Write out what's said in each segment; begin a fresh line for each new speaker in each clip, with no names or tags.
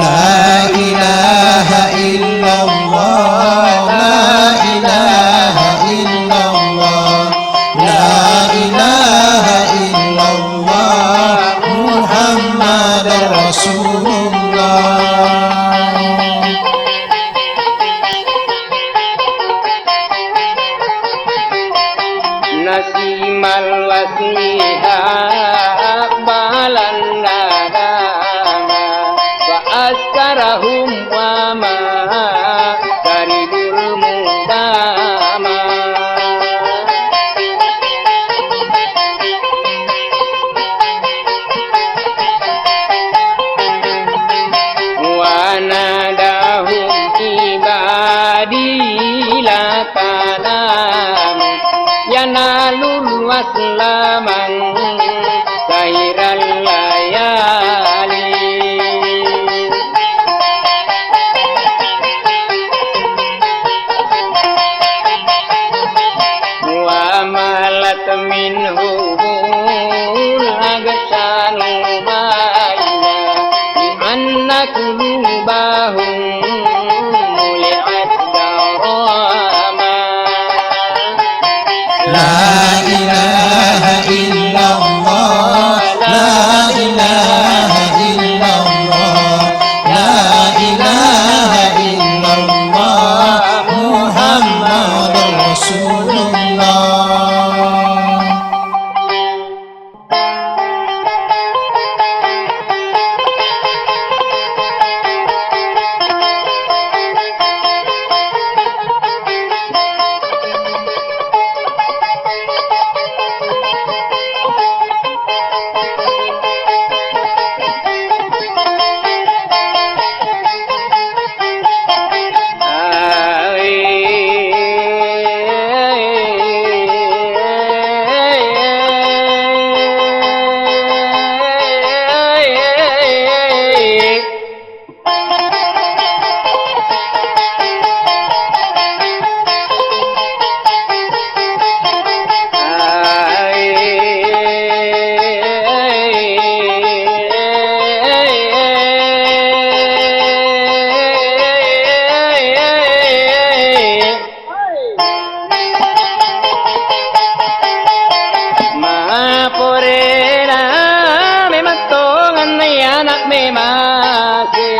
La ilaha illallah, la ilaha illallah, la ilaha illallah, Muhammad Rasulullah.
Nasimal wasmiha balan nadama wa askarahum wa ma karibul mudama. Wa nadahum ibadi la tanam yanalul waslaman khairal layali. Wa malat minhumul agsanu ma'ina li anna kulubahum muli'at darama.
La ilaha illallah, la ilaha illallah, la ilaha illallah, Muhammad Rasulullah.
Anak memase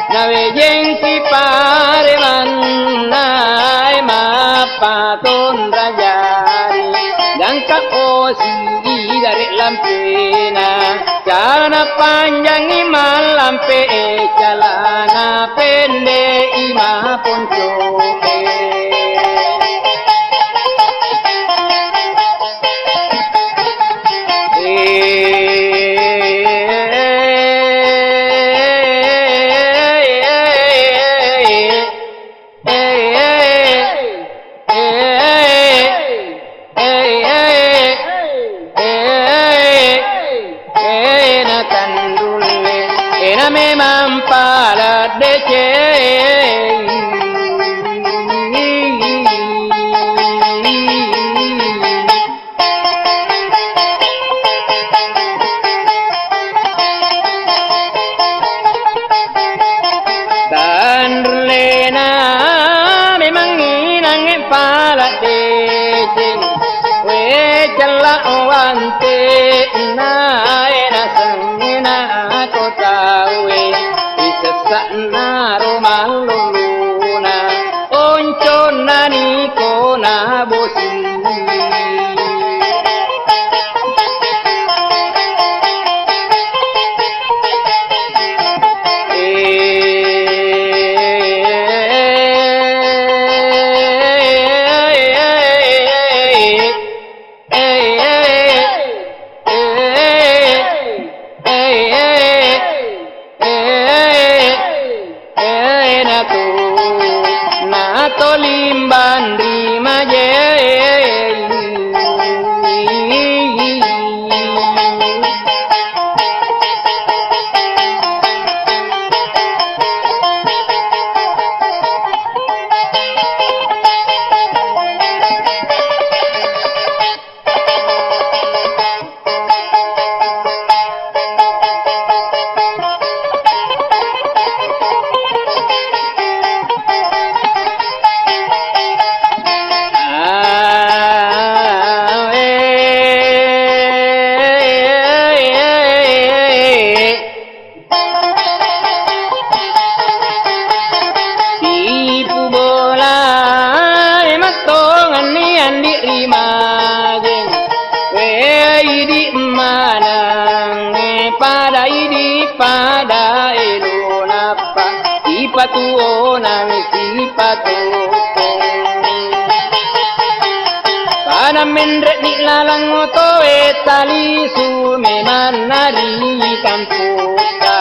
nawe jeng si pare manai mapaton rajani dan kaosi dari lampena celana panjang iman lampe celana pendek ima poncoke. Memang pala dece dan lena memang inang pala dece we celak wante na ena sengena kota we isesakna romalu idi mana pada idi pada elonapa ipatuo nang sipatu pada mendret ni lalang oto etali sume manari kampuka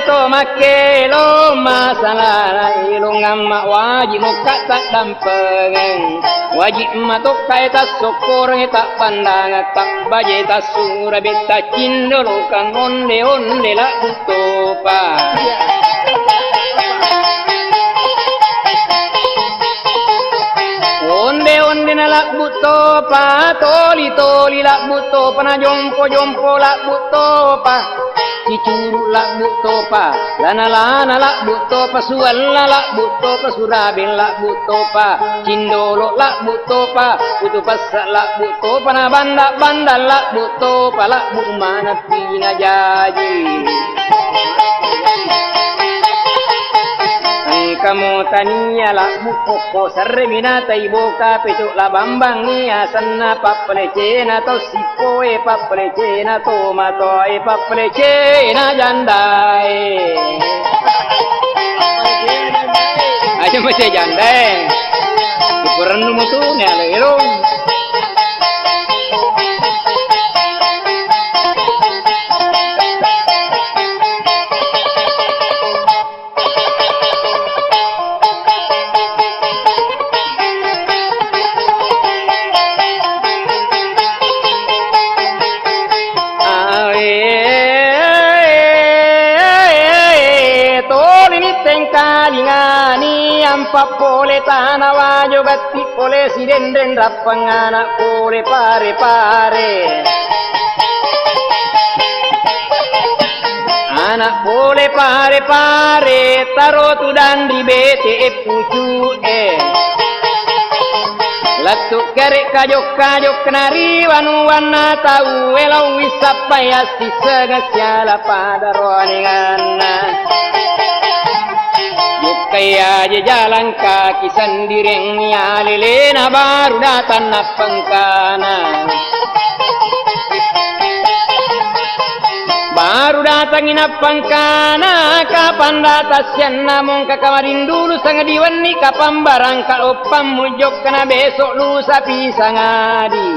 to makelo masalah ilung amma wajib muka tak dampengan wajib matuk kai tak syukur tak pandang tak baje tak surah beta cindolo kang onde onde la utopa onde onde na la butopa toli toli la butopa na jompo jompo la butopa Cicuru lak butopa, lana lana lak butopa, sualla lak butopa, surabin lak butopa, cindolo lak butopa, pasa lak butopa, na banda banda lak butopa, lak bumana pina jaji. Kamu tania la bukoko sarremina tai boka petuk la bambang ni asanna paplecena to sipoe paplecena to matoe paplecena jandai aja macam jandai kurang mutu ni alero Pole tanah gatti pole si denden rappangana pole pare pare anak pole pare pare taro tu dan di bete e pucu latuk kerek kajok kajok kenari wanu wana tahu elau wisapa ya si segasyala pada roaningana kaya aja jalan kaki sendiri nyalilena baru datang napangkana baru datangin napangkana kapan datasian namun kakamarin dulu sangat diwani kapan barang kalau pamujok kena besok lusa pisang adi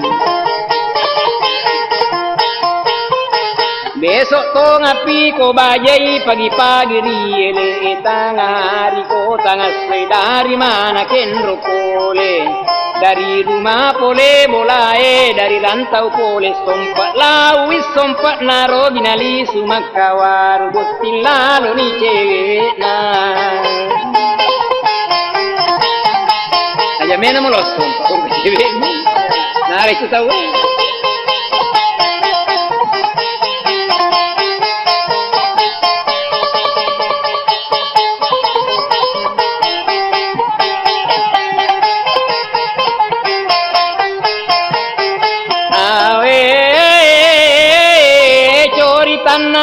besok to ngapi ko bajai pagi-pagi riele tangari ko tangas dari mana kendro pole dari rumah pole bolae dari rantau pole sompat lawis sompat naro binali sumakawar gusti lalu ni cewek aja mena mulos sompat cewek nah itu tahu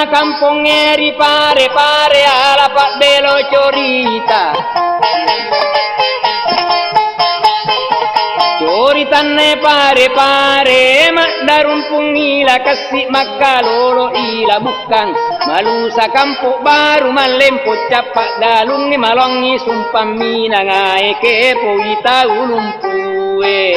kampung eri pare pare ala pak belo corita corita ne pare pare mak darun pungila kasih maka lolo ila bukan malusa kampung baru malempo capak dalung ni malongi sumpah minangai kepo ita ulumpue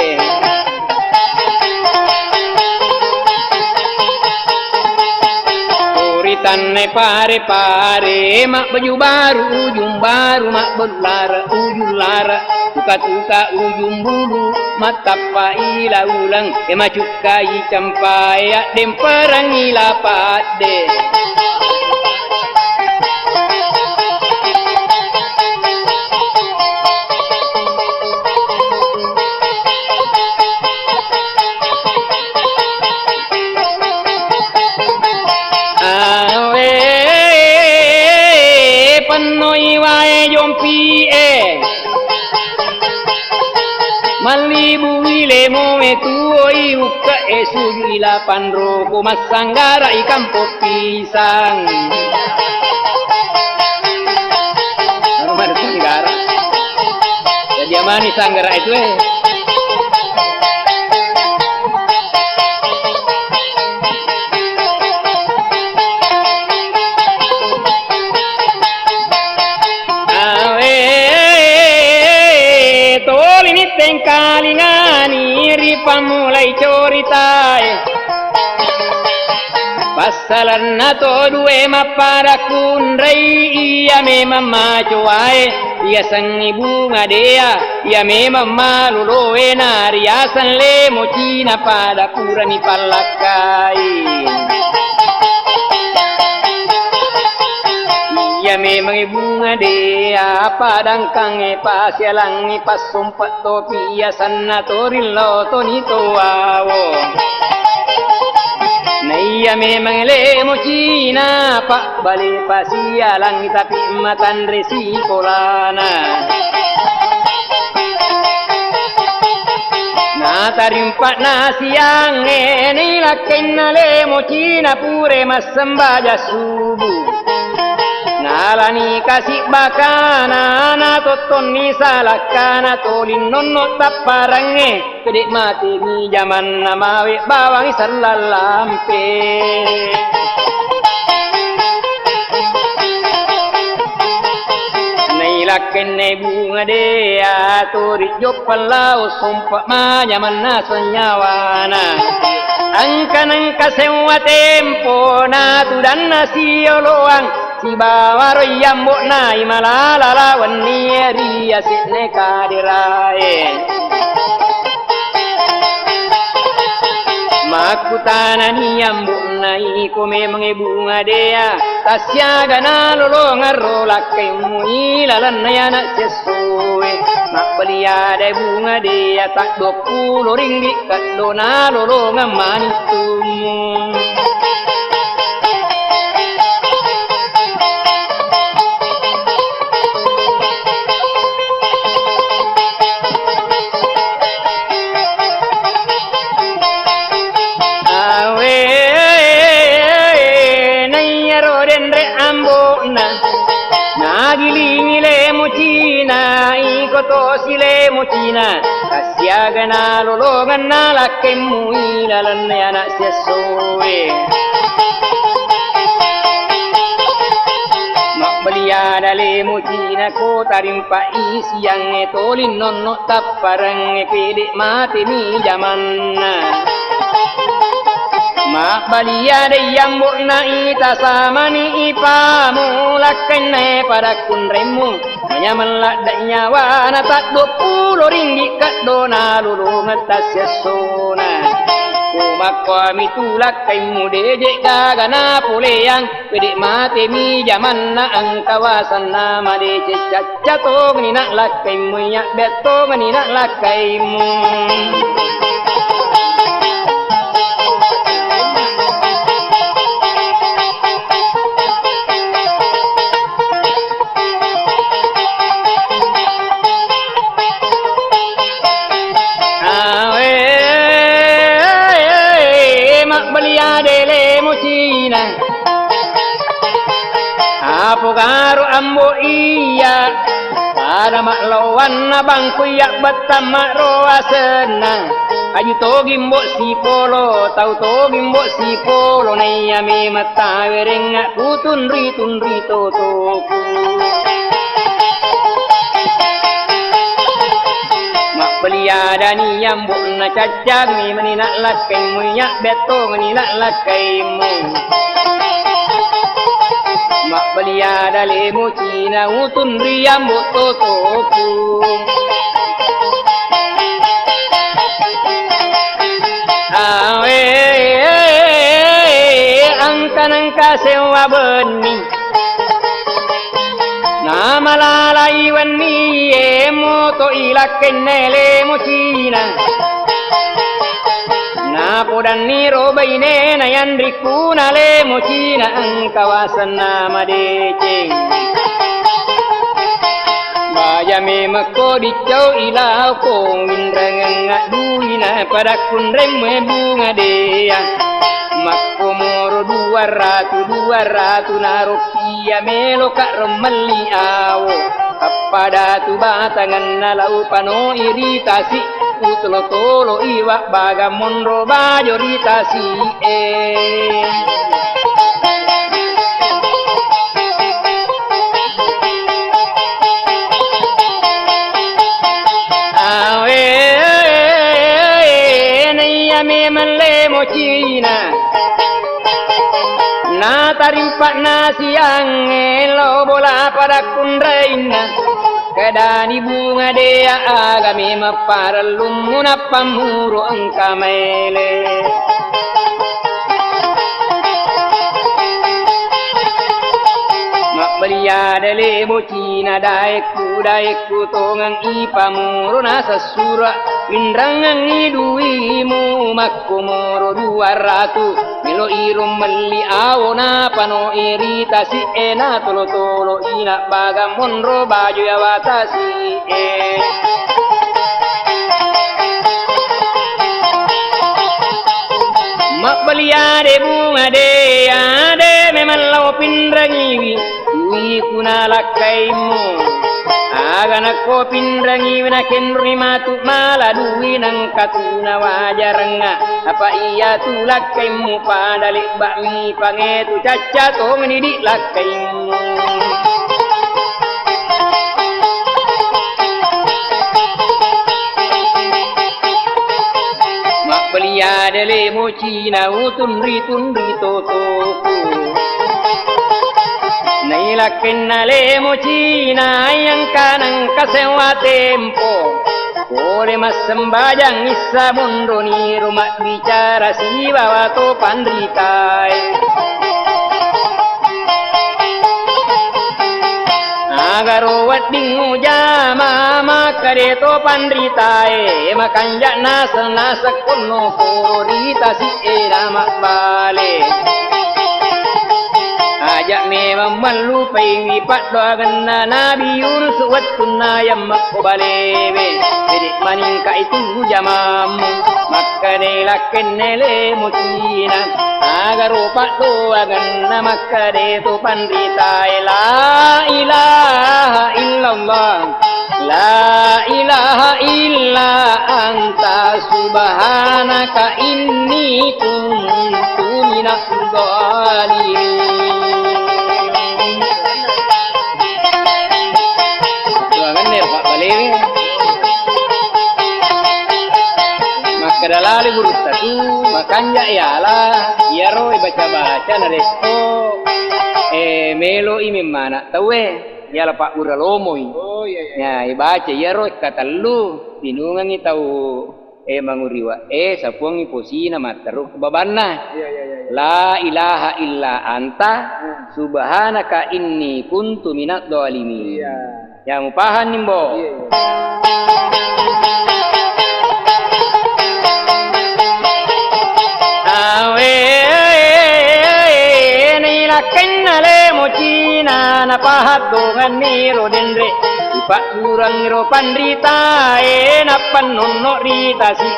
tanne pare pare mak baju baru ujung baru mak belar ujung lara tuka tuka ujung bulu matapai laulang macukai campai dem perangi lapat de Malibu ilemo metuoi uka esu ila pandro kumasanggara ikan pisang. Rumah sanggara. Jadi amani sanggara itu Kalingani ripamulai coritai pasalan na to due mapara kunrai ia memang macuai ia sangi bunga dea ia memang malulo enari asan le mocina pada kurani palakai ia memang bunga dea padang kange pasialangi pasumpat topi ia sanatorilo tonito awo na ia memang le mocina pak bale pasialangi tapi matan resikolana na tarimpak na siang ini lakin na le mocina pure masambaja subuh Nalani kasih bakana na toton ni salakana tolin nonno taparange pedek mati ni zaman namawe bawang salalampe Nailaken ne bunga dea torit jopalau sompak ma zaman na senyawana Angka sewa tempo na tudan nasi oloang si bawaro yambok na imalala lawan nieri asitne kadirae makutana ni yambok na iko memang bunga dea tasyaga na lolongan rolakai muilalan na yana sesuwe makbelia de bunga dea tak 20 ringgit kat dona lolongan manitumu Nagilingile mucina ikoto sile mucina kasyaga na lolongan na lakemu ilalan na anak sesuwe makbelia dale mucina ko tarimpa isiang tolin nonno taparang pedek mati ni zaman Mak balia de yang murna ita sama ni ipa mulakan ne pada kunremu hanya melak dak nyawa na tak 20 ringgit kat dona lulu ngetas sesona Kumak kami tulak kai mude je gagana puleang pedek mati mi zaman na ang kawasan na made cecat jatuh ni nak lakai muyak beto ni nak lakai mu Apogaro ambo iya para maklawan na bangku yak batam makroa senang aju togi mbok si polo tau togi mbok si polo na iya me mata wereng tunri totoku mak beliada ni yang mbok na cacag mi meninak lakai muyak beto meninak lakai mu mak belia dale mucina utun riam bototoku wa benih na malalai wani moto ilaken nele mocina na podan ni robaine na yandriku na le mocina ang kawasan na madeceng Bayame makodicau ilau ko indrangang duina pada kunrem bunga dea Makomoro 200 na rupiah melo kak remeli awo Pada tu batangan na lau pano iritasi Utolo tolo iwak bagamon roba joritasi Cina na tarimpak nasi ang elo bola pada kundraina kadani bunga dea agami maparalum munapamuro ang kamele makbaliada lebo Cina daeku tongang ipamuro na sasura Indrangang iduimu makomoro 200 Melo irum meli awo na pano iritasi na tolo ina bagamon ro baju ya watasi Makbaliade bunga ade memang lau pindrangiwi Ui kunalakaimu Aganak ko pindrangi na kenri matu maladui nang katuna wajaranga apa iya tulak kaimu padalik bakmi pangetu caca to ngedidik lakaimu mak belia dele mocina tunri totoku Nailakin na lemo Cina yang kanang kasewa tempo Kore mas sembajang isa mundo ni rumah bicara si bawa to pandritai Agar owat dingu jama makare to pandritai Makanjak nasa kuno korita si nama bale Ajak memang melupai wipat doakan Nabi Yunus wattunna yang makobalewe Jadi maningka itu jamamu Maka delaken nele mucina Agar opak doakan maka deto pandrita La ilaha illallah La ilaha illa anta subhanaka inni kuntu minas dhalimin Pak Balewe maka dalali buruk tatu makanya ialah yaro baca na resto melo imi mana tawe yala Pak Buralomoi ya ibaca yaro katallu tinungan itau manguriwa sapuang iposina materuk babanna la ilaha illa anta subhanaka inni kuntu minadh dhalimin ya mupahan nimbo awe nilaken ale mocina na pahat dongan niro dendre ipak kurang ro pandrita na panonno rita si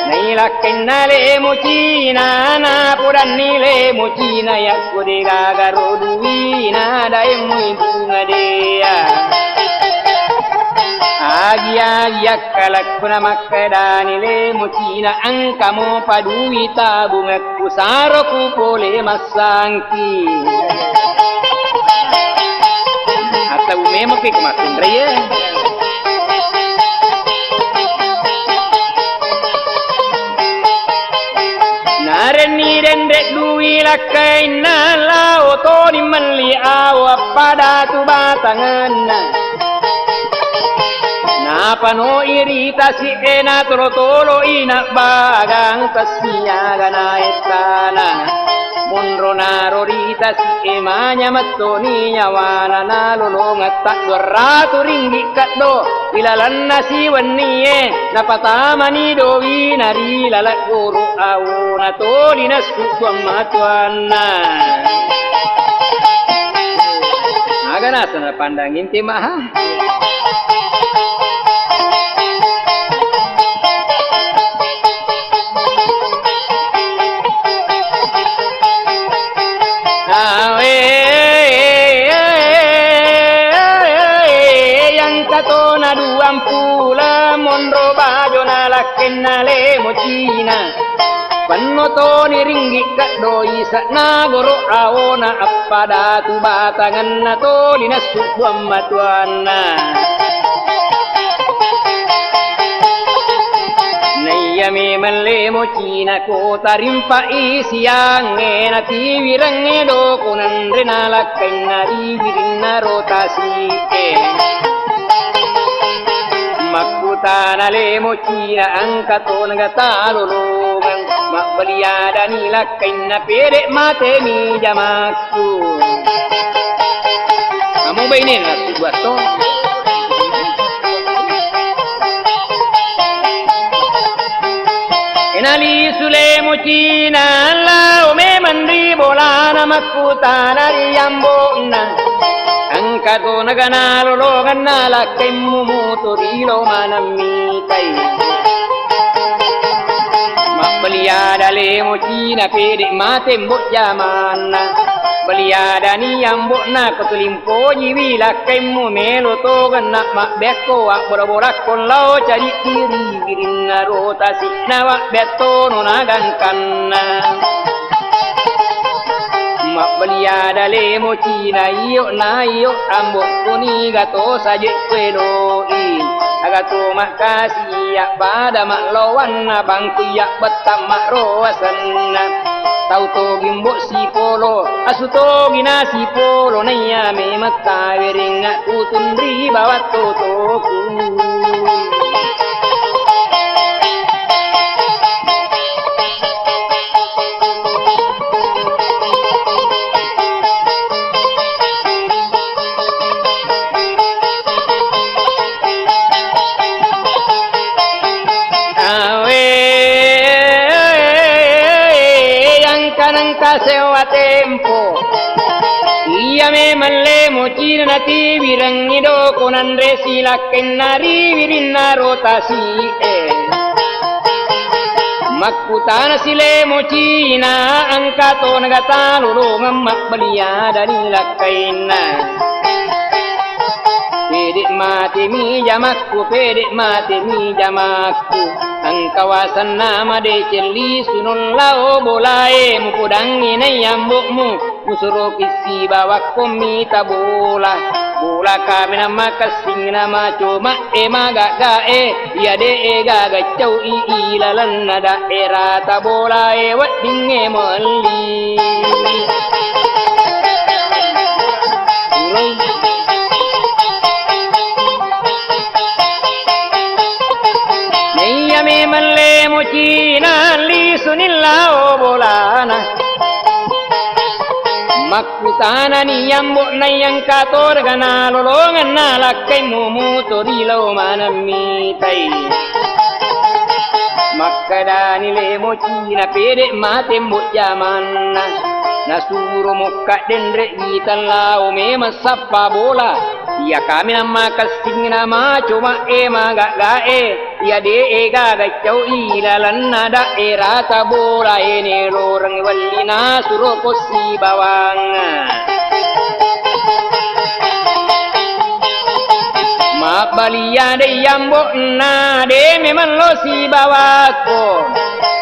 Nailaken ale mocina na podan nile mocina ya kode gagaro duina dai muy bunga dea Agi akalak puna makadani le mocina angkamo paduita bunga kusaro ku pole masangki Atau memang ke kematun raya Nareni dendek dui lakai nala oto ni meli awa pada tu batangan Napa no iritasi ena tolo ina bagang tasia gana etana Monrona rorita si emanya matoni nyawana nalulong at 200 ringgit katdo ilalan na si waniye napatama ni dowi nari lalat guru awu na to dinas kutuang matuana aga nasa na pandangin ti maha monro bajo na lakin na lemo China panno to ni ringgit kaddo isa na goro awo na appada tu batangan na to linas subuam matuana naya memang lemo China ko tarimpa isiang na tiwirang edo kunan rena lakin na ribirin na rotasi Makutana lemo China angkato nagatalulungan makbaliada nila kaina pere mate mi jamakku kamu ba ini na buat to enali sulemo China la me mandri bolana makutana riambo na angkato naganalologan na lakay mumuturilo manamitai makbaliada lemo China pede matembok zaman baliada ni ambok na katulimpo jiwi lakay mumelo togan na makbeko ak borak kon lau cari kiri girin na rotasi na wakbeto nunagangkan na makbaliada lemo China iyo na iyo ambok kuni gato saje kwelo agato makasi ya pada maklawan na bangku ya betam makroasan tau to gimbok si polo asuto gina si polo na ya me makawering utundri bawat totoku sewa tempo iya memang lemo China nati birang ido konan resi laken nari birinna rotasi makutana si lemo China angkato nagatalulungan makbaliada nila kaina pedek mati mi jamakku pedek mati mi jamakku ang kawasan nama de celi sunun lao bolae mupudangi na yambokmu musuro kisi bawa komita bola bola kami nama kasing nama cuma magaga ya de gaga cau ilalan nada era ta bola wadinge mali memang lemo China li sunilla bolana makutana ni yambok na yang kator gana lolongan na lakay mumutorilo manamitai makadani lemo China pede matembok zaman nasuro mukka dendre itan lao memang sapa bola ya kami nama kasing nama cuma magaga ya de gaga cau ilalan nada era tabola ene lorang walina suro kosi bawang mabalia de yambok na de memang lo si bawako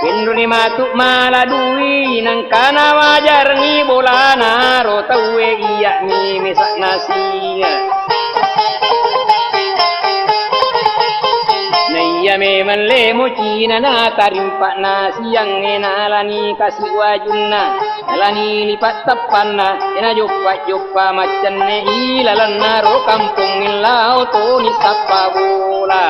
Penduli matuk maladui nang kana wajar ni bolana ro tawe iya ni mesak nasi Naya memang lemo China na tarimpak nasi yang enalani kasih wajunna alani lipat tapanna ena joppa macan ne ilalan naro kampung ilau to ni sapa bola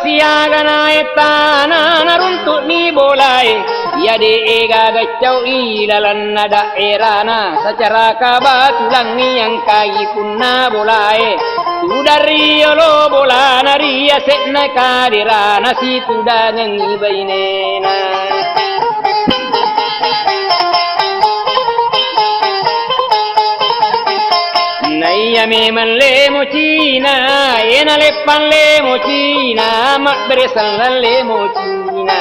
siagana etana naruntuk ni bolai ya de ega gacau ilalan daerana secara kabatulang ni yang kai kunna bolai tudari lo bola naria setna kadirana si tudangan ibainena Naya memang lemo Cina, ena lepan lemo Cina, mak beresan lemo Cina.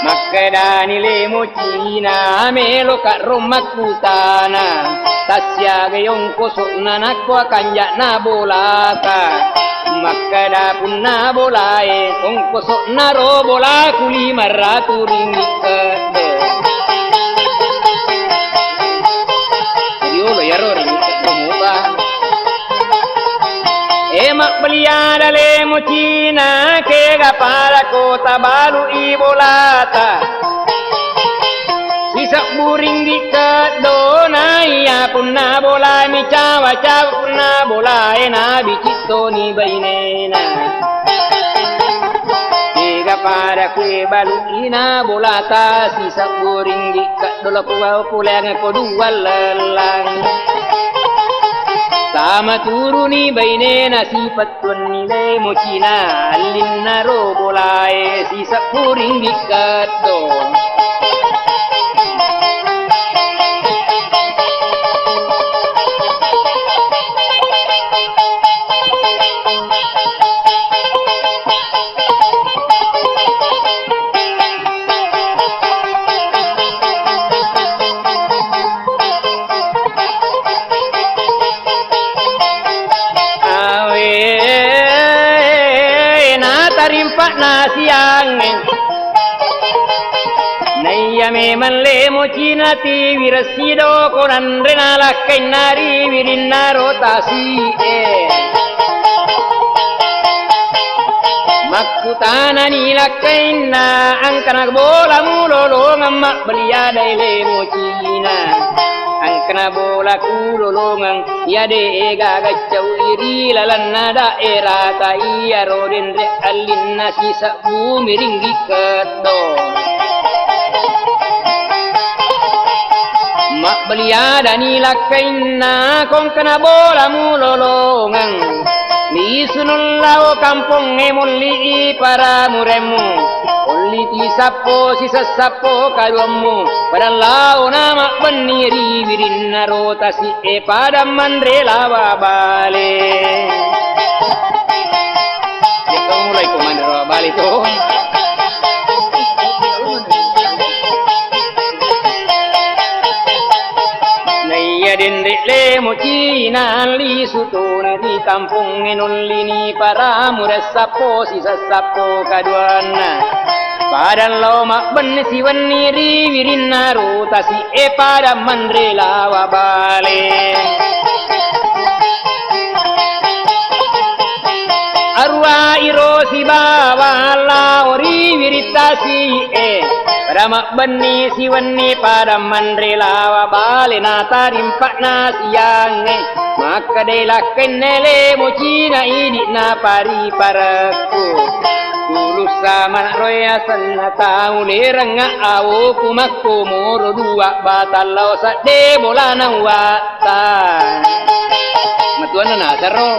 Makadani lemo Cina, melo kat rumah kutana, tasya gayong kosok na nakwa kanjak na bolaka. Makada pun na bolae, kong kosok na ro bola kuli maratu ringgit kedo. Lo ya rori muba emak beliada le mucina ke para kota baru ibolata bisa buring di kedona ya punna bola mi cawa cawa punna bola ena bicito ni bainena para kue balu ina bolata sisa buring di kadola kuau pulang ko dua lelang sama turuni bainena sifat tun nilai mucina alinna ro bolai sisa buring di kado nasiang naya memang lemo Cina ti wirasido konan renala kainari wirinna rotasi makutana nila kaina angkana bola mulolo ngammak beliada lemo Cina angkana bola kulolongang ya de ega gacau iri lalanna daerah ta iya roden re alinna sisa bumi ringgi kedo mak beliada nila kaina kong kena bola mulolongang ni sunul lao kampung emuli para muremu Oliti sapo sisa sapo kaluamu pada lau nama beniri wirinna rotasi pada mandre lawa bale. Kita mulai komando lawa bale tu. Naya dendek lemo Cina li sutuna di kampung enolini para muras sapo sisa sapo kaduana. Pada loma benesi weniri wirinna rotasi pada mandre lawa bale. Arwa irosi bawa lauri wiritasi pada mak benesi weni pada mandre lawa bale nata rimpak nasiang maka dela kenele mocina ini na pari paraku. Tulus sama roya sana tahu lerang awo kumakku moro dua batal lau sade bola na wata matuan na saro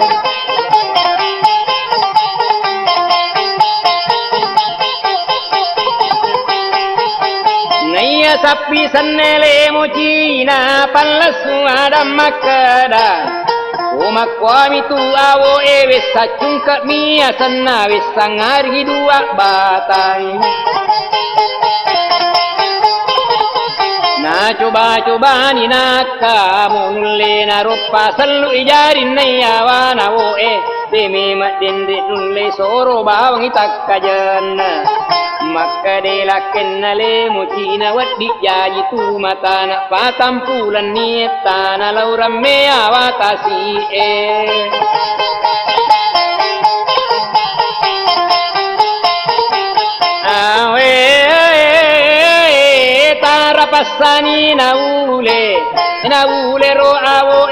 naya sapi sanele mocina palasu ada makada Umakwami tu awo wes sacungkat mia sana wes sangari dua batang. Na coba ni naka munule na rupa selu ijarin naya wana wo demi mat dende nulle soro bawang itak kajana. Maka dela kenale mucina waddi jaji tu mata nak patampulan ni tanah lauram mea watasi awe tarapasani naule ro awo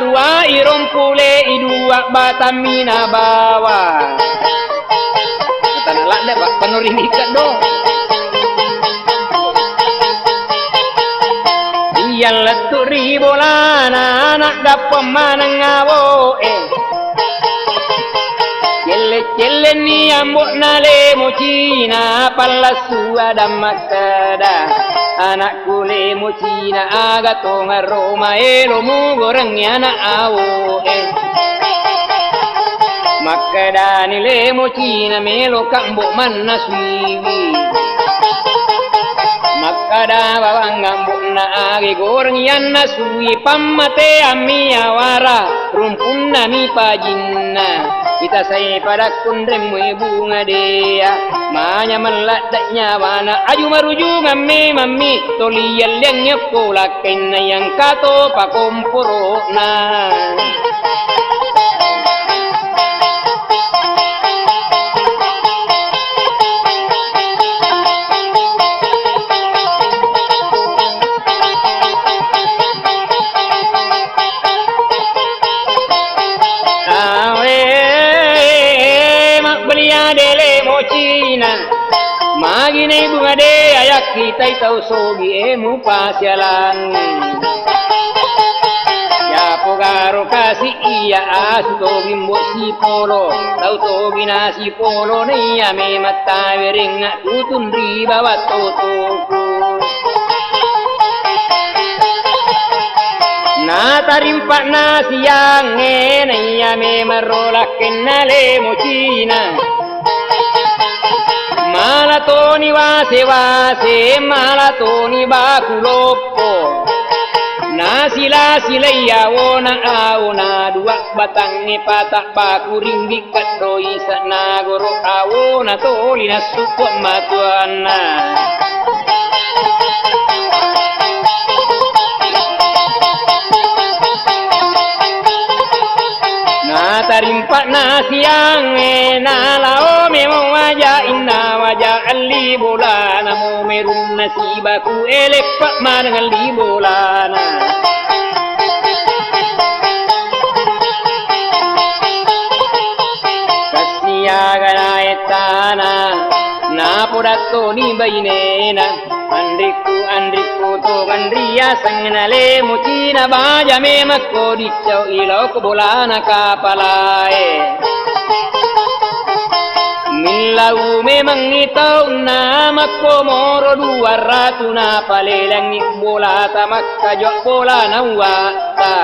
rua irompule idua batamina bawa. Kata nalak dah pak penuring ikat do. Yang letuk ribolana anak dapat manangawo Celle ni ambok nale mocina palasu ada makada anak kule mocina aga tonga Roma elo mu gorengnya anak awo makada ni le mocina melo kambok mana suiwi makada bawang ngambok na age gorengnya na suwi pamate ami awara rumpun nami pajinna kita say pada kundrem bunga dia manya meladaknya wana aju maruju ngamme mami tolial yang nyepola kena yang kato pakomporo na Magine bunga de ayak kita itau sogi emu pasyalan ya pogaro kasi iya asu togi mbok si polo tau togi nasi polo ni ame mata weringa tutun riba watotoku na tarimpak nasi yang ni ame marolak kenale mocina malatoni wase malatoni bakulopo nasila silaya wona awona dua batang ni patak baku ringgi kadoi sana goro awona toli nasuko matuana tarimpak nasi yang nalao memang wajah inna wajah ali bola namo merun nasibaku elepak manang ali bola na kasiaga etana na podato ni bainena Andriku to gandria sangnale mutina baja memakko dicau ilok bolana kapalae Milau memang itau namakko moro 200 na palelang bola tamakka jok bola na wata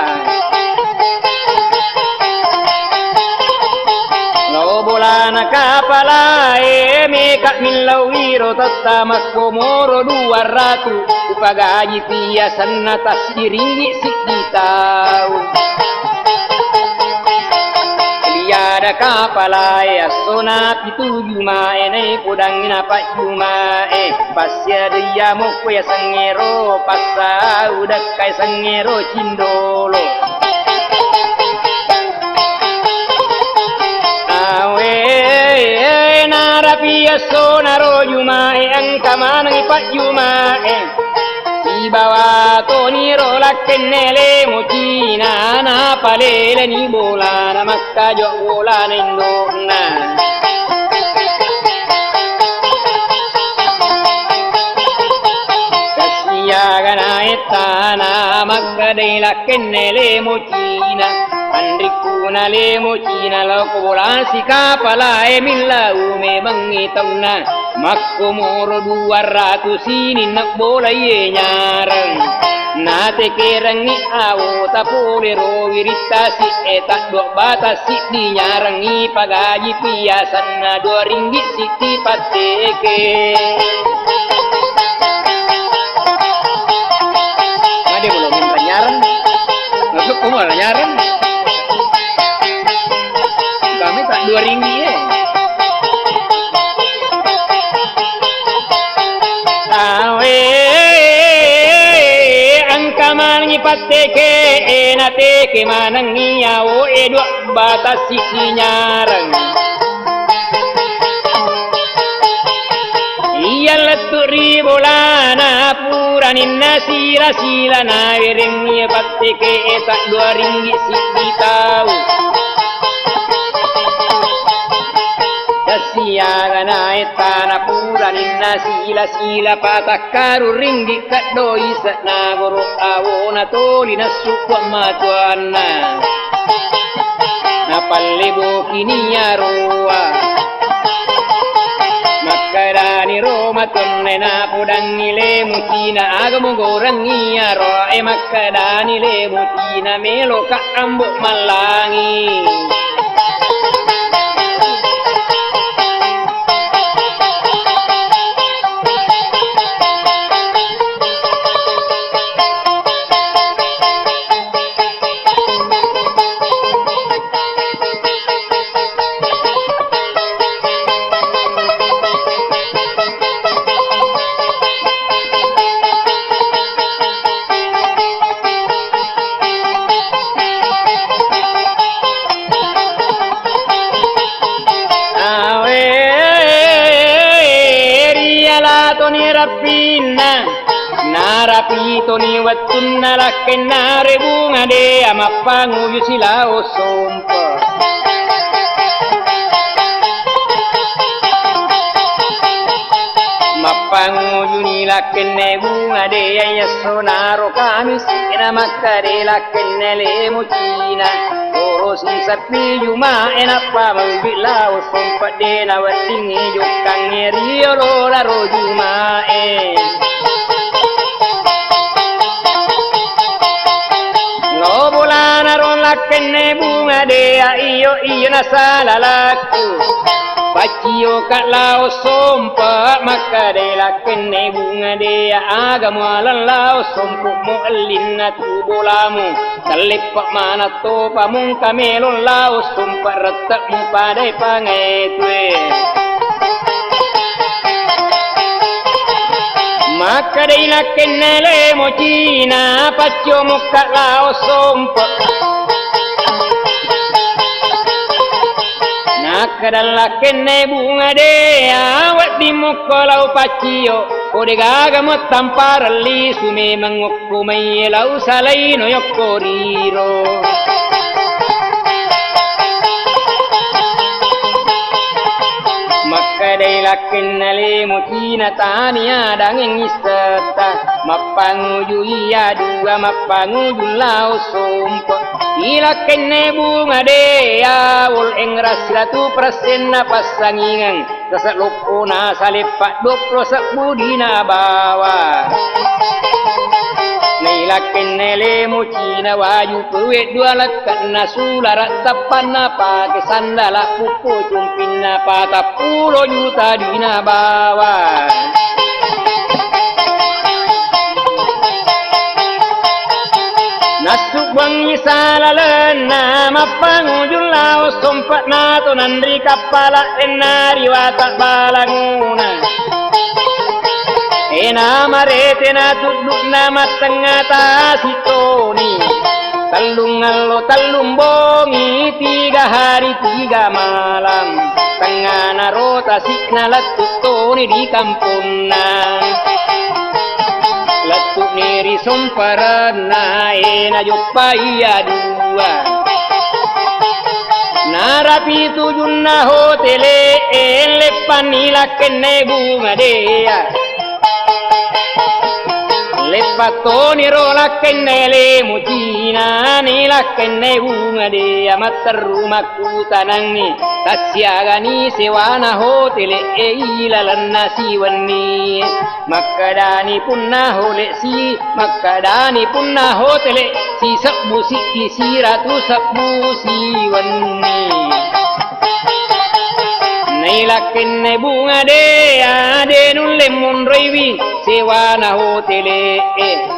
bola na kapalae meka milau iro tatamak komoro 200 upagaji piasan na tasdiringi sikitau liada kapalae asona pitu jumae nei podang napa jumae pasya dia moko ya sangero pasau dakai sangero cindolo Piaso naro jumae ang kamanang ipat jumae Ibawa to niro lakenele mocina na palele ni bola na makkajo bola na indona Kasiaga na etana makkadai lakenele mocina Andriku na lemo cina loko bola si kapala milau memang itong na makkumoro 200 sini nak bola ye nyarang nate kerang ni awo tapolero wirita si etak dua batas si di nyarang ni pagaji piasan na 2 ringgit si tipateke ade belum minta nyarang masuk kumar nyarang 2 ringgit awe angka mangi pateke enate ke manang ngiawo dua batas siki nyarang iya letuk Bolana pura ninna sila na wiringi patti ke tak RM2 si tahu Dasiaga na etana pura ninna sila patakaru ringgit kadoi na goro awona toli na sukwa matuana na palebo kiniya roa Makarani Roma tonne na pudangi le mutina agamu gorangi aro makadani le mutina melo ka ambok malangi Narapito ni wattunna lakkennare bunga de amappanguyu sila osompa Mappanguyu ni lakkenne bunga de ayasonaro kami sina makkare lakkenne le mucina Oro si sapi yuma enapa mabila osompa de na wattingi yukkangi riolo la rojuma Bolana ron lakkenne bunga dea iyo na salalaku Paciyo kat lao sompa maka de lakkenne bunga dea agamu alan lao sompu mo alina tu bolamu Kalipak mana topa mung kamelon lao sompa retak mu padai pangetwe Maka dei lakkenne le mocina paccio mukka lao sompa Nakadal lakkenne bunga dea waddi mukko lau paccio Ode gaga mo tamparalli sume mangokku mai lau salaino yokko riro Makadai lakkenne le mucina tania dangeng istata Mappanguju iya dua mappanguju lao sompa Ilakkenne bunga dea wol engras 100% na pasangingan Kasak lupo na salipak 20 sakbudi na bawa Nailakkenne le mucina waju pewet 2 lekat na sularat tapan na pake sandala pupo cumpin na patah 10 juta dina bawa Nasuk wangi salalena mapangujul lao sompat na to nandri kapala enari watak balanguna Ena marete na tuduk na matengah tasitoni Talung allo talung bongi 3 hari 3 malam Tengah narota sikna latutoni di kampungna Latuk niri somparana ena joppa iya dua Narapi tujunna hotele lepan ilakkenne bunga dea Lepatoni rolakkenne le mucina nilakkenne bunga dea Matarru makku tanangi tasyagani sewana hotele ilalanna siwanni Makadani punna hole si makadani punna hotele si sabbu si ratu sabbu siwanni Nailakkenne bunga dea denun lemon rewi sewana hotele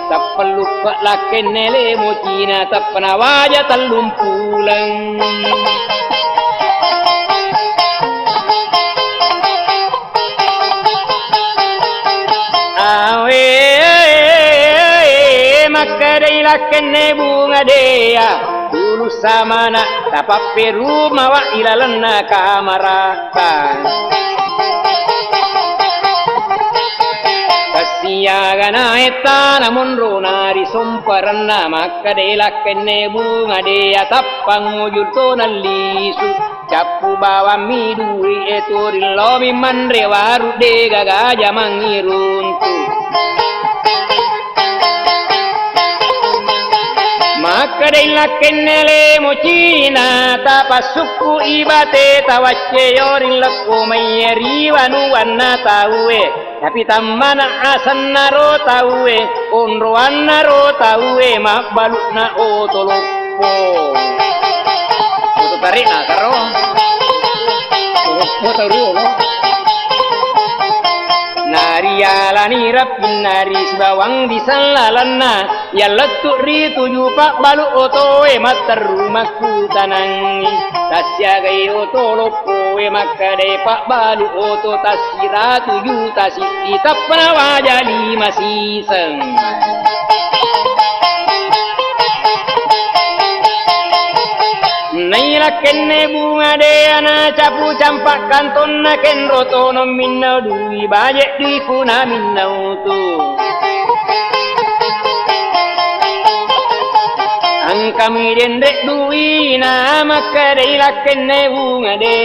tappalupa lakkenne le mucina tappana waja tallum pulang Makadai lakkenne bunga dea dulu samana tapappe rumah wa ilalanna kamaraka Siagana etana monronari somparanna makkadelakkenne bungadeya tappang ujurtonallisu cappu bawa midui eturillo mimandre warude gagaja mangiruntu makkadelakkennele mocina tapasukku ibate tawacce yorillakku mayeriwanu wanna tauwe tapi tamana asanna ro tauwe onro anna ro tauwe mabalukna otoloppo oto tarik na karo otoloppo taru no nariyalani rabbin naris bawang disalalanna yallattu ri tuju pak balu oto e mattaru makku tanangi tasya gai otoloppo e makkade pak balu oto tasira tuju tasiti tapna wajali masiseng Naila kenne bunga de ana capu campak kantonna ken rotono minna dui baje dui kuna minna utu angka mirendek dui na makadaila kenne bunga de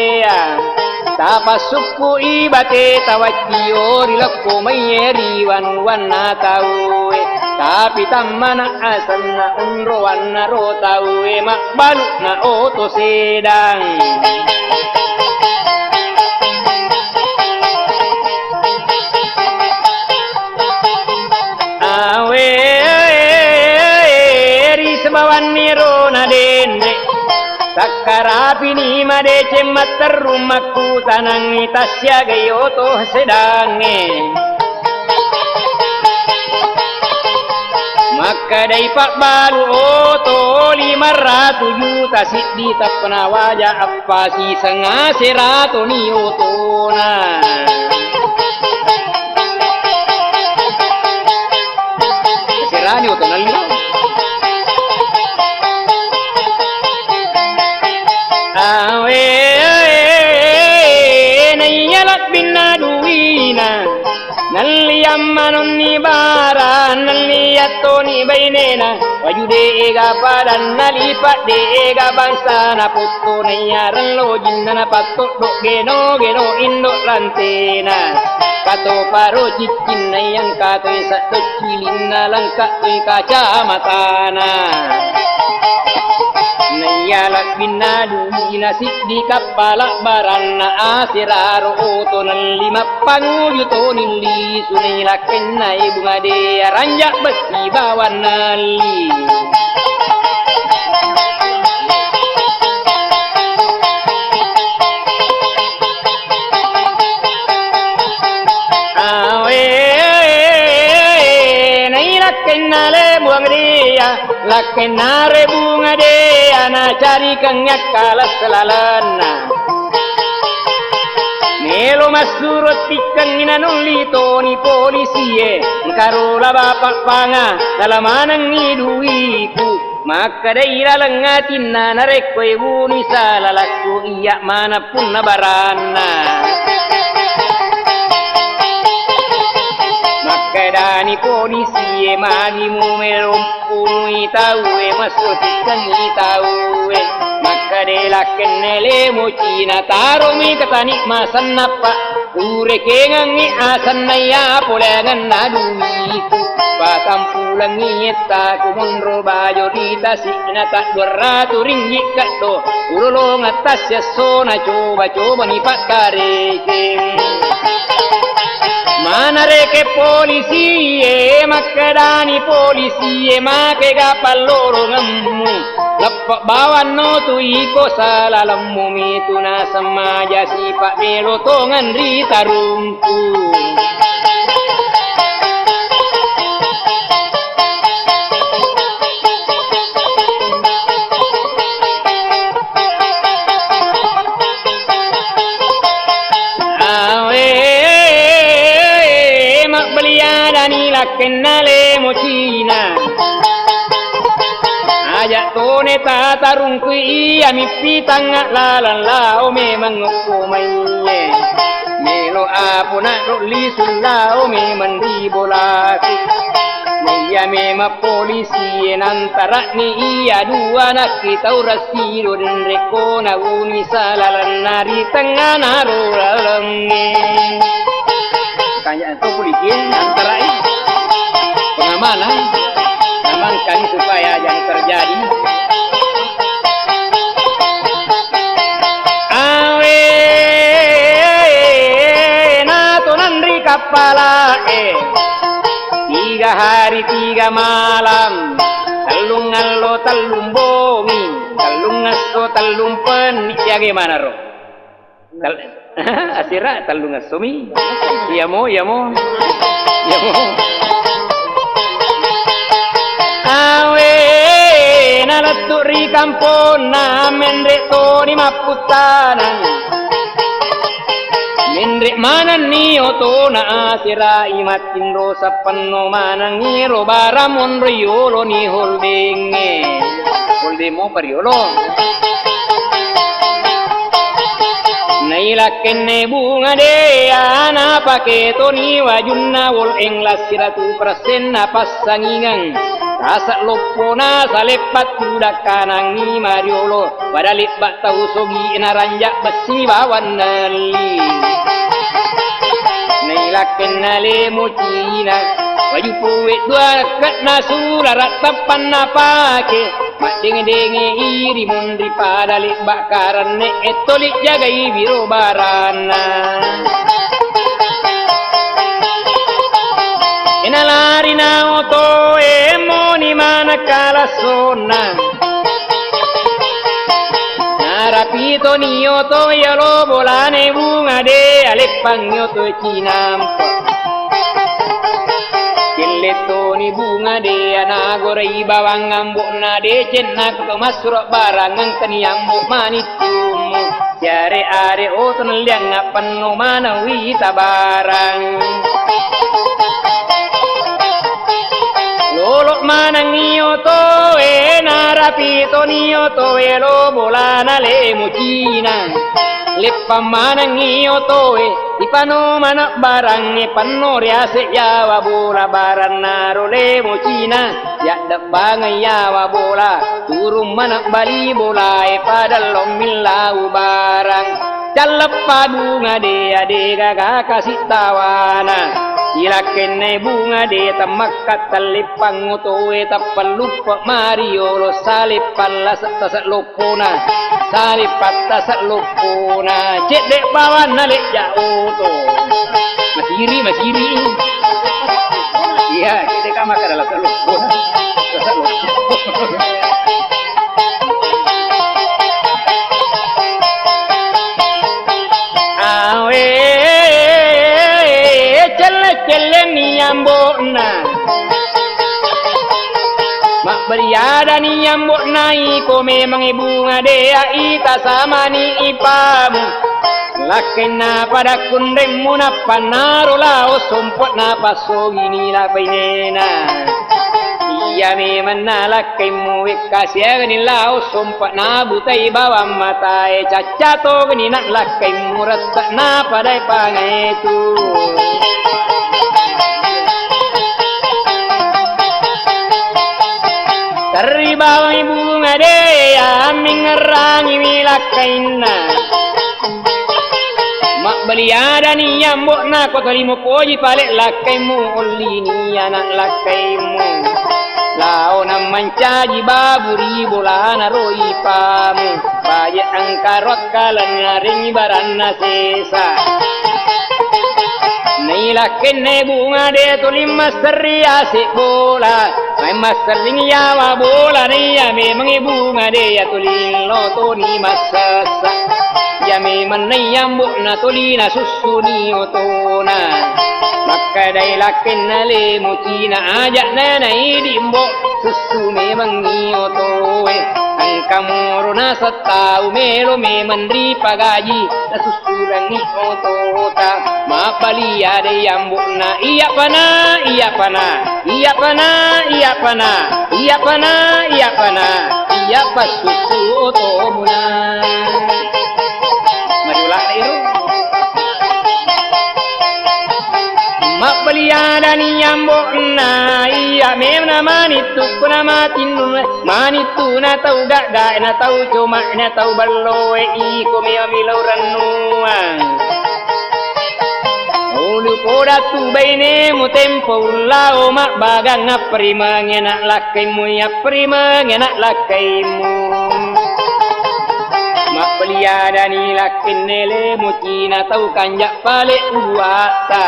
tapasukku ibate tawajio rilakko mayeri wanna tauwe tapi tamana asanna unro wanna ro tauwe makbalukna oto sedang awe risbawan niro na dende sakkarapi ni made cemmatter rumahku tanangi tasya gayoto sedange maka dai pak balu oto 500 juta siddi tapna wajah apa si sengaserato ni otona serani otona lino awe nayalak binna duwina nalli ammanon ni bara nalli attoni bainena wajude ega padan nali padde ega bangsana putto nayaran lo jinnana patto do geno indo lantena kato paro ciccin nayang katoy sa cilin langka toy kaca matana Nayalak binadu inasik di kapala baranna asiraro oto nan 5 juta nili sunilak kenai bunga de ranjak besi bawan nali awe nailak kenale buang dia lakenare bunga de ana cari kengyak kalas selalana Melo masurot tikang inanuli toni polisie karola bapak panga dalamanang niduiku maka daira lengatin na narekko ibuni salalakku iya manapun nabarana maka dani polisie magimu melompuni taue masuk tikang taue kadela kenele mocina taromi katani masan napa ure kengangi asan naya polengan naduiku patampulang ngiyeta kumonro bayo dita sikna tak 200 ringgit kaddo urulong atas ya sona coba ni pak kareke mana reke polisi makadani polisi make gapal loro ngammu lepak bawan no tu iko salah lemu mituna semaja si pak melotongan ritarungku kenale mocina ajak tone tatarung kui iya mippi tangga lalan lao memang ngoko maye Melo apuna roli sulao me mandi bolaki. Iya mema polisi nantara ni iya dua nak kita urasiro dan reko na uni salalan nari tengah narolalenge. Kanya itu polisi antara ini pengamanan amankan supaya jangan terjadi. Awe na to nandri kapala 3 hari 3 malam talung allo talung bongi talung aso talung pen bagaimana roh asira talung asomi ya mo awe nalaturi kampona mendrek to ni maputana Mendrek mana ni oto na asira imatin rosa panno mana ngiro baramon riolo ni holdinge holdemo pariolo nailakenne bunga de ana paketo ni wajunna wol englas siratu prasenna passangingang Asak lopo na salepat kuda kanangi mariolo badalit bak tau sogi naranjak besi bawan nali Nailaken nale mucina baju puwet dua kat nasula ratapan napake mak denge iri mundri padalit bak karane etolik jagai biro barana Inalari na oto emoni manakala sona Narapito ni oto yalo bolane bunga de alepang yoto cinampo Killeto ni bunga de anagorei bawang ambok na de cenak to masrok barang ngkani ambok manitumu Jare are oto neliang ngapan no mana wita barang Lolok manang iyo to narapito niyo to lo bolana le mucina Lepam manang iyo to ipano manak barang pano riase yawa bola baran naro le mucina yak bangai yawa bola turun manak bali bola padal milau barang Jalap padu ngade ade gaga kasih tawana Ilakenne bunga de tamakkat talipang utowe tapalupa mariolo salipan lasak tasak lopona salipat tasak lopona cek dek bawan nalik jauh to masiri iya cek dek kamak adalah tasak lopona Ambokna mak beriada ni ambok naiko memang ibu ngadea ita sama ni ipamu lakena pada kundemu na panaro lao sompot na paso gini la bainena iya memang na lakemu ikasya gini lao sompot na butai bawang matai cacato gini nak lakemu retak na padai pangai tu Dari bawang ibu ngadea mengerangi milakaina Mak beliada ni ambok na kota limo poji palek lakaimu oli ni anak lakaimu Lao na mancaji baburi bolana roi pamu Baye angkarot kalan ngaring barana sesa Nailaken bunga de tulim masteri asik bola Mai masterling yawa bola ya memang bunga de ya tulin loto ni masasa Ya memang nyambuk na tulina susu ni otona Maka dailaken le mucina ajak nanai dimbo susu memang ni otowe Angkamu rona setau melo memang ri pagaji na susu lang ni otota Mapali ada yang bukna iya pana iya pas susu oto muna majulah iru dani yambo na iya memna manitu kuna matinun manitu na tau gaga na tau cuma na tau ballo i ko me milauran nuang ulu poda tu baine mu tempo lao mak bagang aprima ngena lakaimu ya prima ngena lakaimu mak belia dani lakin nele mutina tau kanjak pale uata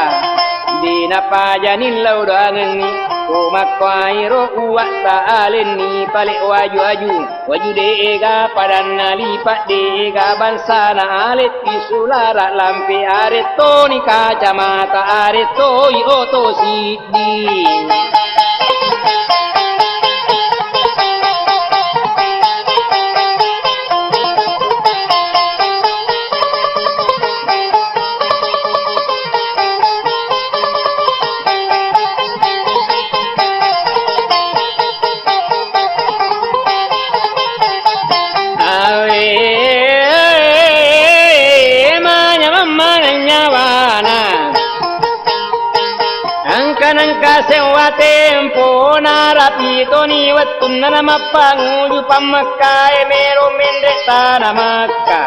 dina pajanin lau doangengi ko makwai ro uata aleni pale waju dega padanna lipat dega bansana alet pisulara lampe areto ni kacamata areto i oto sidi sewa tempo narapito ni watun na mapanguju pamakay mero mendre tanamaka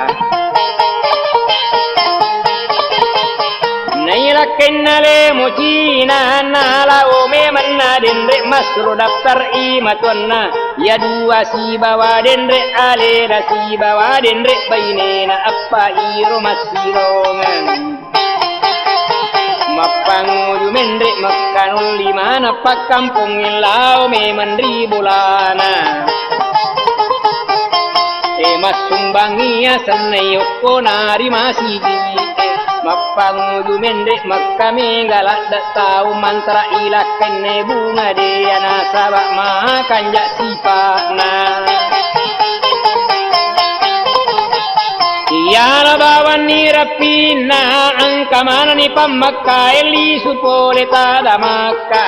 nairakin nale mochina nala ome manna dendre masro daftar imatwanna ya dua si bawa dendre alera si bawa dendre bainena apa iro masirongan mapanguju mendre makanul limana pak kampung ilau me mandri bulana mas sumbangia sanay yoko nari masigi mapanguju mendre makame galak dak tau mantra ilakan ne bunga de anasabak makan jak sipana Yara bawan ni rapina angka mana ni pamakka eli supole tada makka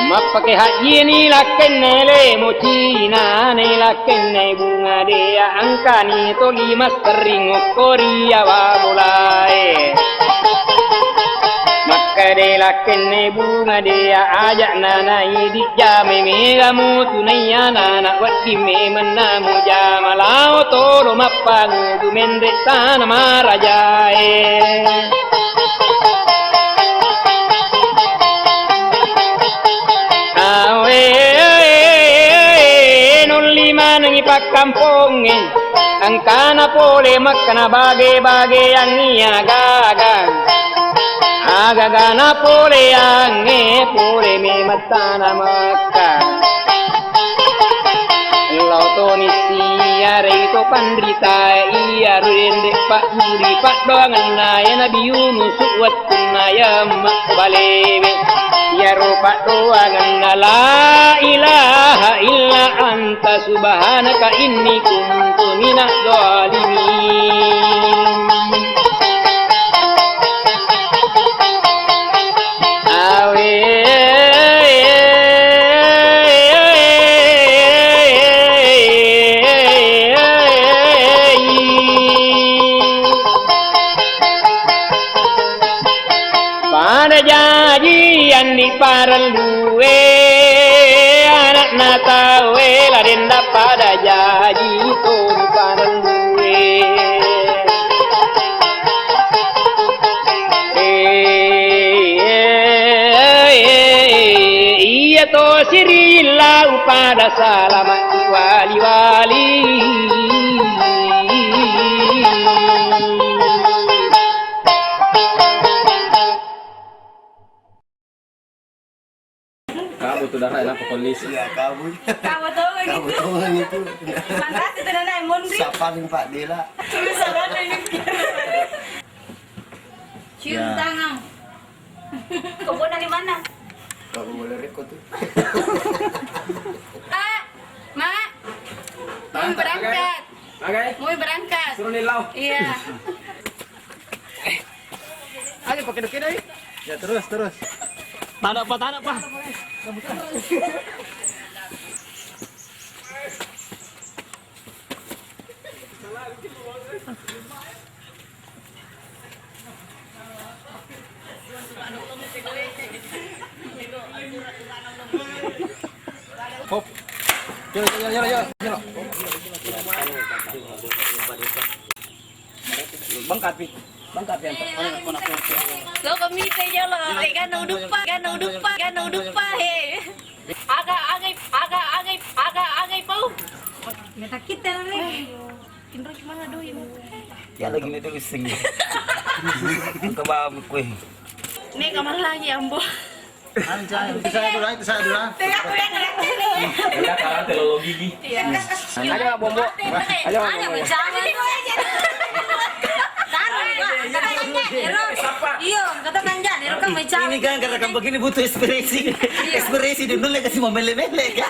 mapake haji ni lakken nele mochina ne lakken ne bunga dia angka ni to limas kering koria wa mulai makka de lakken ne bunga dia ajak nana idi jame mega mutu naya nana wati me menamu jamalau tolo mapang du mende sana marajae awe non lima nangi pakkamponge angkana pole makkana bage yang iya gaga agagana pole ange pole me matana makka lauto ni siya reito pandrita iya rende pak yuri pak doangan na ya nabi Yunus wat kunayam balewe ya ro pak doangan na la ilaha illa anta subhanaka inni kuntu minadh dhalimin di paralue anak natawe larenda pada jaji to di paralue iya to sirilau pada salamat wali-wali
Kabut udah enak polis.
Ya kabut.
Kabut
itu.
Mangkat itu nana mundi.
Sapangin Pak Dela.
Salah ini. Cium tangan. Kebun dari mana?
Kamu boleh rekod tuh.
Mak. Mau berangkat.
Oke.
Mau berangkat.
Suruh nilau.
Iya.
Ayo pakai dukit aja. Ya terus. Tanah apa? Yo. Bangkat pi. Bangkat yan.
Lo kami tayo lo. Kan uduk pa he. Agak pau. Kita kita lagi. Kindro gimana doi mo?
Ya lagi ni tulis sing. Kebawa kue.
Nih kamar lagi ambo.
Itu saya dulu.
Tengah aku yang ngeliatin nih.
Ya karena terlalu gigi.
Ayo bombo. Ayo
Ada bencana nih. Iya, kata kanja, ero kan bencana.
Ini kan karena kamu begini butuh inspirasi. Inspirasi dulu lagi kasih mau mele-mele.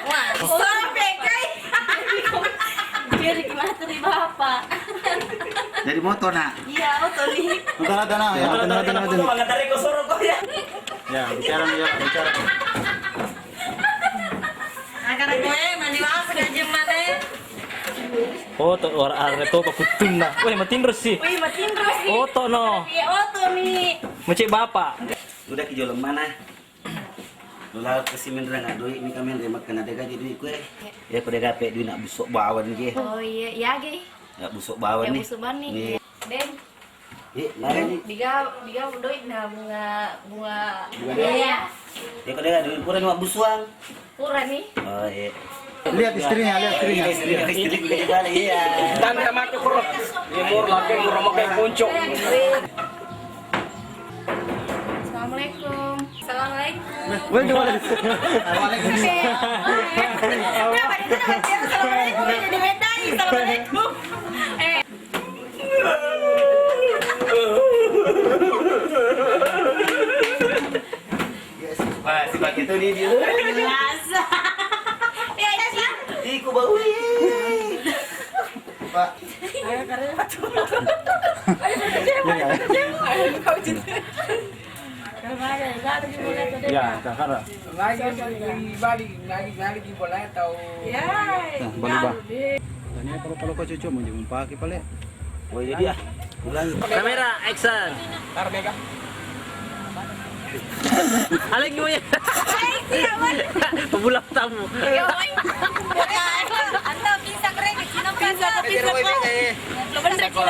Wah, sampai kai. Biar gimana tadi bapak?
Dari motor nak.
Iya, betul nih.
Ada ya.
Banget dari kosoro kok ya.
Ya, bicara.
Karena gue mandi apa dan gimana?
Oh, to orang itu keputun na. Weh, matin terus sih.
Wih, matiin terus nih.
Oh, to no.
Iya, oto nih.
Macam bapak.
Udah ke jalan mana? Lalu ke simendra nggak doi, ini kami yang makan ada gaji duit kue. Ya pada gape duit nak busuk bawan ke.
Oh iya, ya ge.
Nak busuk bawan
Ya
nih.
busuk ban nih.
Nih.
Den,
Mana nih?
diga doit na bunga. Iya.
Ya kada duit kurang nak busuang.
Kurang nih.
Oh iya.
Lihat istrinya.
Istri kita balik iya.
Dan sama tu kurang. Imur lagi kurang makan kuncung.
Assalamualaikum. Assalamualaikum.
Waalaikumsalam.
Kenapa itu nama dia Assalamualaikum jadi beda nih. Assalamualaikum.
Wah, si Pak itu nih dia.
Biasa. Ya, ya.
Iku bau. Pak.
Ya, kakak. Balubah. Tanya kalau kau cucu mau jumpa pakai pale.
Oh jadi ya. Ulangi.
Kamera action. Aling mo yan. Pabulak tamu.
Yo, anda bisa keren, kita bisa ko. Lo bener ko.